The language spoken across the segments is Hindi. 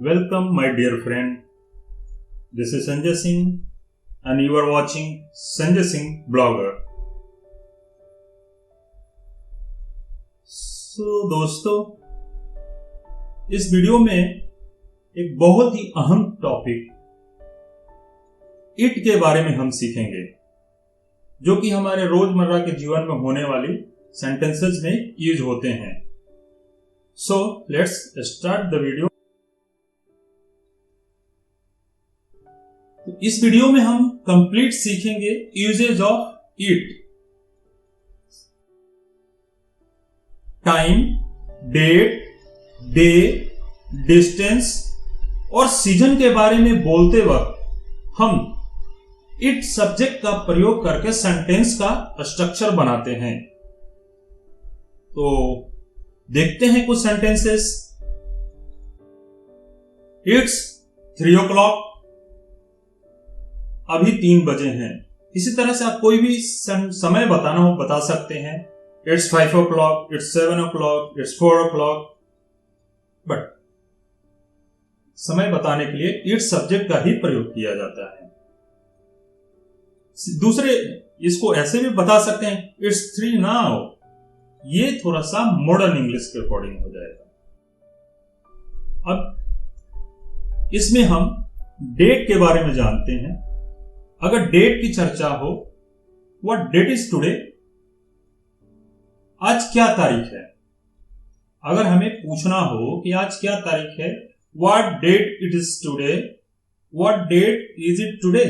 Welcome, my dear friend. This is Sanjay Singh, and you are watching Sanjay Singh Blogger. दोस्तों, इस वीडियो में एक बहुत ही अहम टॉपिक इट के बारे में हम सीखेंगे, जो कि हमारे रोजमर्रा के जीवन में होने वाली सेंटेंसेस में यूज होते हैं. So let's start the video. तो इस वीडियो में हम कंप्लीट सीखेंगे usages of it. Time, date, day, distance और सीजन के बारे में बोलते वक्त हम इट सब्जेक्ट का प्रयोग करके सेंटेंस का स्ट्रक्चर बनाते हैं. तो देखते हैं कुछ सेंटेंसेस. It's 3 o'clock. अभी 3 बजे हैं. इसी तरह से आप कोई भी समय बताना हो बता सकते हैं. It's 5 o'clock, it's 7 o'clock, it's 4 o'clock. But समय बताने के लिए इट सब्जेक्ट का ही प्रयोग किया जाता है. दूसरे इसको ऐसे भी बता सकते हैं, इट्स 3 now. ये थोड़ा सा मॉडर्न इंग्लिश के अकॉर्डिंग हो जाएगा. अब इसमें हम डेट के बारे में जानते हैं. अगर डेट की चर्चा हो, व्हाट डेट इज टुडे, आज क्या तारीख है. अगर हमें पूछना हो कि आज क्या तारीख है, what date it is today, what date is it today,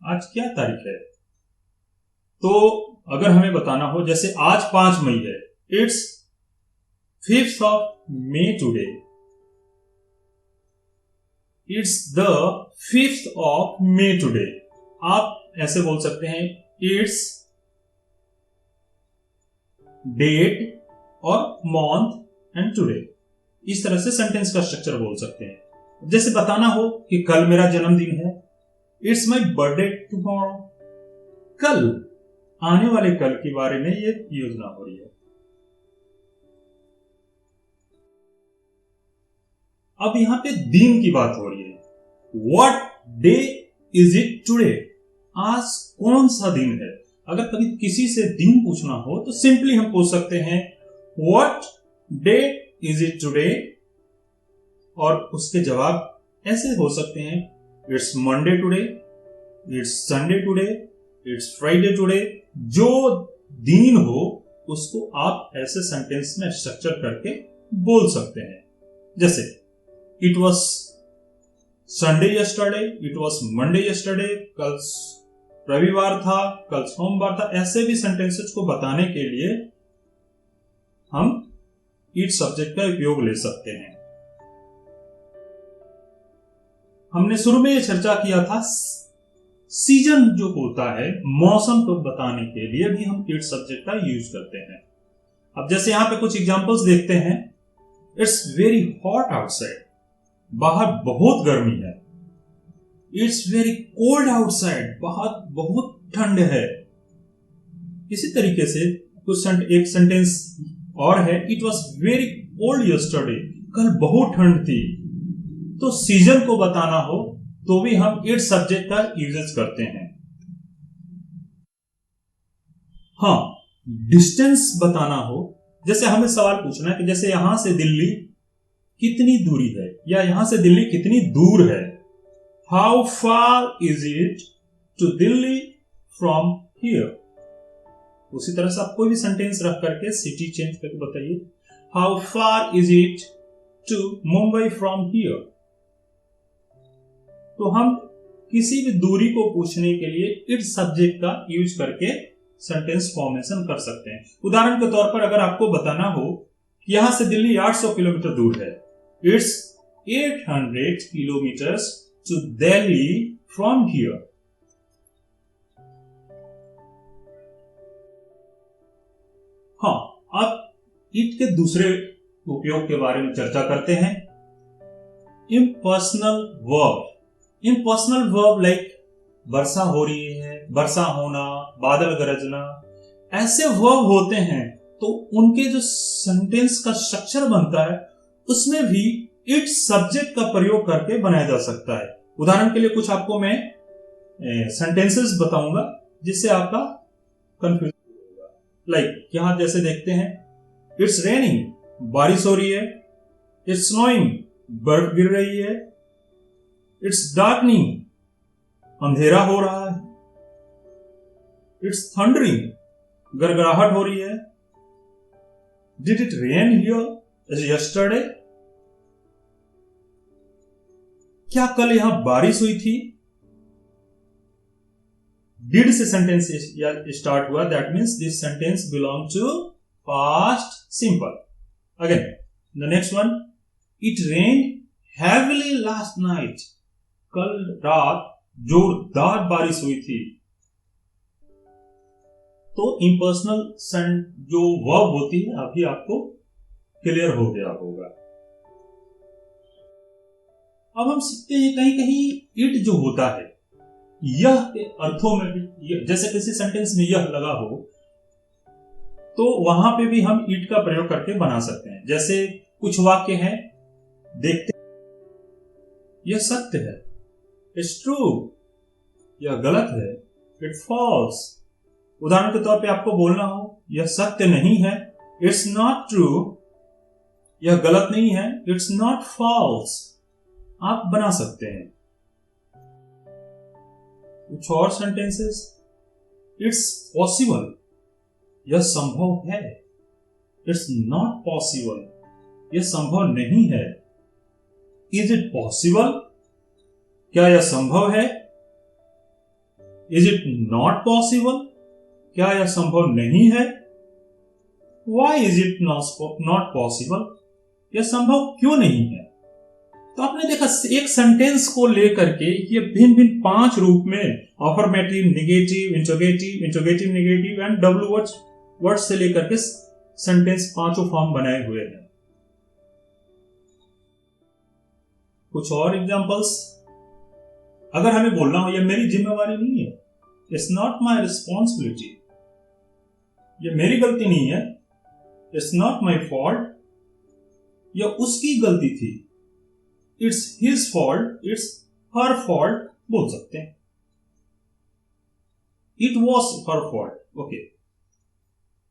आज क्या तारीख है. तो अगर हमें बताना हो, जैसे आज 5 मई है, it's 5th of May today. It's the 5th of May today. आप ऐसे बोल सकते हैं, इट्स डेट और मंथ एंड टुडे. इस तरह से सेंटेंस का स्ट्रक्चर बोल सकते हैं. जैसे बताना हो कि कल मेरा जन्मदिन है, इट्स माई बर्थडे टुमारो. कल, आने वाले कल के बारे में ये योजना हो रही है. अब यहां पे दिन की बात हो रही है. What day is it today, आज कौन सा दिन है. अगर कभी किसी से दिन पूछना हो तो सिंपली हम पूछ सकते हैं, what day is it today, और उसके जवाब ऐसे हो सकते हैं, it's Monday today, it's Sunday today, it's Friday today. जो दिन हो उसको आप ऐसे सेंटेंस में स्ट्रक्चर करके बोल सकते हैं. जैसे it was Sunday yesterday, it was Monday yesterday, कल रविवार था, कल सोमवार था. ऐसे भी सेंटेंसेस को बताने के लिए हम इट सब्जेक्ट का उपयोग ले सकते हैं. हमने शुरू में यह चर्चा किया था, सीजन जो होता है, मौसम को बताने के लिए भी हम इट सब्जेक्ट का यूज करते हैं. अब जैसे यहां पे कुछ एग्जांपल्स देखते हैं. इट्स वेरी हॉट आउटसाइड, बाहर बहुत गर्मी है. इट्स वेरी कोल्ड आउटसाइड, बाहर बहुत ठंड है. इसी तरीके से कुछ एक सेंटेंस और है, it was very cold yesterday, कल बहुत ठंड थी. तो सीजन को बताना हो तो भी हम इट सब्जेक्ट का यूजेस करते हैं. हाँ, डिस्टेंस बताना हो, जैसे हमें सवाल पूछना है कि जैसे यहां से दिल्ली कितनी दूरी है, या यहां से दिल्ली कितनी दूर है. How far is it to Delhi from here. उसी तरह से आप कोई भी सेंटेंस रख करके सिटी चेंज करके बताइए, how far is it to Mumbai from here. तो हम किसी भी दूरी को पूछने के लिए इट सब्जेक्ट का यूज करके सेंटेंस फॉर्मेशन कर सकते हैं. उदाहरण के तौर पर अगर आपको बताना हो कि यहां से दिल्ली 800 किलोमीटर दूर है, it's 800 kilometres to Delhi from here. हाँ, अब इट के दूसरे उपयोग के बारे में चर्चा करते हैं. Impersonal verb. Impersonal verb like वर्षा हो रही है, वर्षा होना, बादल गरजना, ऐसे वर्ब होते हैं. तो उनके जो सेंटेंस का स्ट्रक्चर बनता है उसमें भी इट सब्जेक्ट का प्रयोग करके बनाया जा सकता है। उदाहरण के लिए कुछ आपको मैं सेंटेंसेस बताऊंगा जिससे आपका कंफ्यूजन होगा। लाइक यहां जैसे देखते हैं, इट्स रेनिंग, बारिश हो रही है। इट्स स्नोइंग, बर्फ गिर रही है। इट्स डार्कनिंग, अंधेरा हो रहा है। इट्स थंडरिंग, गड़गड़ाहट हो रही है। Did it rain here as yesterday, क्या कल यहां बारिश हुई थी। डिड से सेंटेंस स्टार्ट हुआ, that means this sentence belong to past simple. Again the next one, it rain heavily last night, कल रात जोरदार बारिश हुई थी। तो इम्पर्सनल जो वर्ब होती है अभी आपको क्लियर हो गया होगा। अब हम सीखते हैं कहीं कहीं इट जो होता है यह के अर्थों में भी, जैसे किसी सेंटेंस में यह लगा हो तो वहां पे भी हम इट का प्रयोग करके बना सकते हैं। जैसे कुछ वाक्य हैं, देखते यह सत्य है, इट्स ट्रू, यह गलत है, इट फॉल्स। उदाहरण के तौर पे आपको बोलना हो यह सत्य नहीं है, इट्स नॉट ट्रू, यह गलत नहीं है, इट्स नॉट फॉल्स, आप बना सकते हैं। कुछ और सेंटेंसेस, इट्स पॉसिबल, यह संभव है, इट्स नॉट पॉसिबल, यह संभव नहीं है। इज इट पॉसिबल, क्या यह संभव है। इज इट नॉट पॉसिबल, क्या यह संभव नहीं है। Why is it not possible, यह संभव क्यों नहीं है। तो आपने देखा एक सेंटेंस को लेकर के ये भिन्न भिन्न 5 रूप में, affirmative, negative, interrogative, interrogative negative and W words से लेकर के सेंटेंस 5 फॉर्म बनाए हुए हैं। कुछ और एग्जांपल्स, अगर हमें बोलना हो यह मेरी जिम्मेवारी नहीं है, इट्स नॉट माई रिस्पॉन्सिबिलिटी, यह मेरी गलती नहीं है, इट्स नॉट माई फॉल्ट, यह उसकी गलती थी, it's his fault, it's her fault बोल सकते हैं। It was her fault, okay.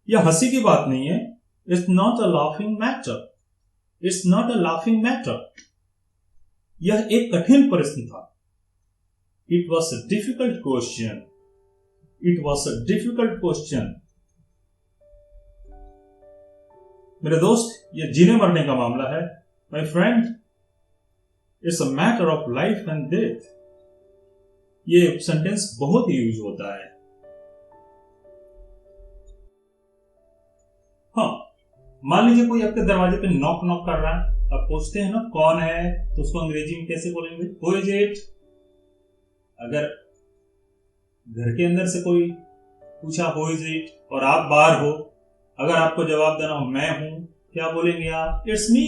यह हंसी की बात नहीं है, it's not a laughing matter, it's not a laughing matter, यह एक कठिन प्रश्न था, it was a difficult question, it was a difficult question. मेरे दोस्त, यह जीने मरने का मामला है, my friend, it's a matter of life and death. ये सेंटेंस बहुत ही यूज होता है। हाँ, मान लीजिए कोई आपके दरवाजे पे नॉक नॉक कर रहा है, आप पूछते हैं ना कौन है, तो उसको अंग्रेजी में कैसे बोलेंगे, हु इज इट। अगर घर के अंदर से कोई पूछा हु इज इट और आप बाहर हो, अगर आपको जवाब देना हो मैं हूं, क्या बोलेंगे आप, इट्स मी।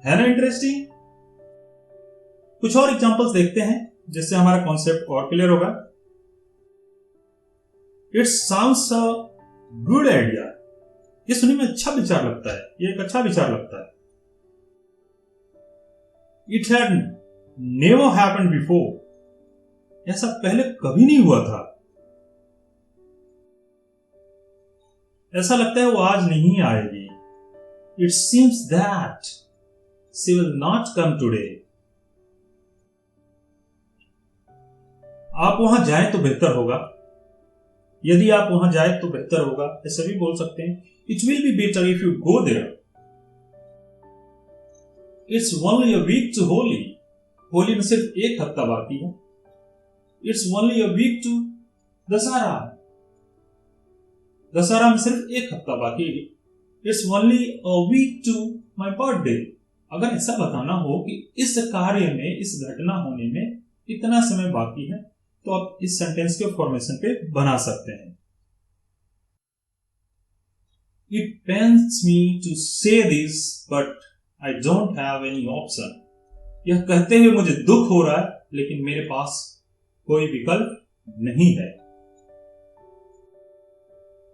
है ना इंटरेस्टिंग। कुछ और एग्जांपल्स देखते हैं जिससे हमारा कॉन्सेप्ट और क्लियर होगा। It sounds a good idea, ये सुनने में अच्छा विचार लगता है, ये एक अच्छा विचार लगता है। It had never happened before, ऐसा पहले कभी नहीं हुआ था, ऐसा लगता है वो आज नहीं आएगी। It seems that she will not come today, आप वहां जाएं तो बेहतर होगा, यदि आप वहां जाए तो बेहतर होगा, ऐसा भी बोल सकते हैं। It will be better if you go there, it's only a week to Holi, Holi में सिर्फ एक हफ्ता बाकी है। It's only a week to Dussehra, Dussehra में सिर्फ एक हफ्ता बाकी है। It's only a week to my birthday. अगर ऐसा बताना हो कि इस कार्य में, इस घटना होने में इतना समय बाकी है, तो आप इस सेंटेंस के फॉर्मेशन पे बना सकते हैं। इट पेन्स मी टू से this but I don't have any option, यह कहते हुए मुझे दुख हो रहा है लेकिन मेरे पास कोई विकल्प नहीं है।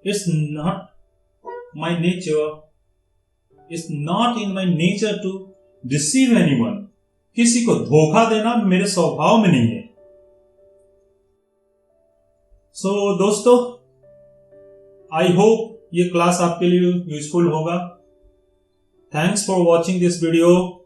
It's not my nature it's not in my nature to deceive anyone. किसी को धोखा देना मेरे स्वभाव में नहीं है। सो दोस्तों, आई होप ये क्लास आपके लिए यूजफुल होगा। Thanks for watching this video.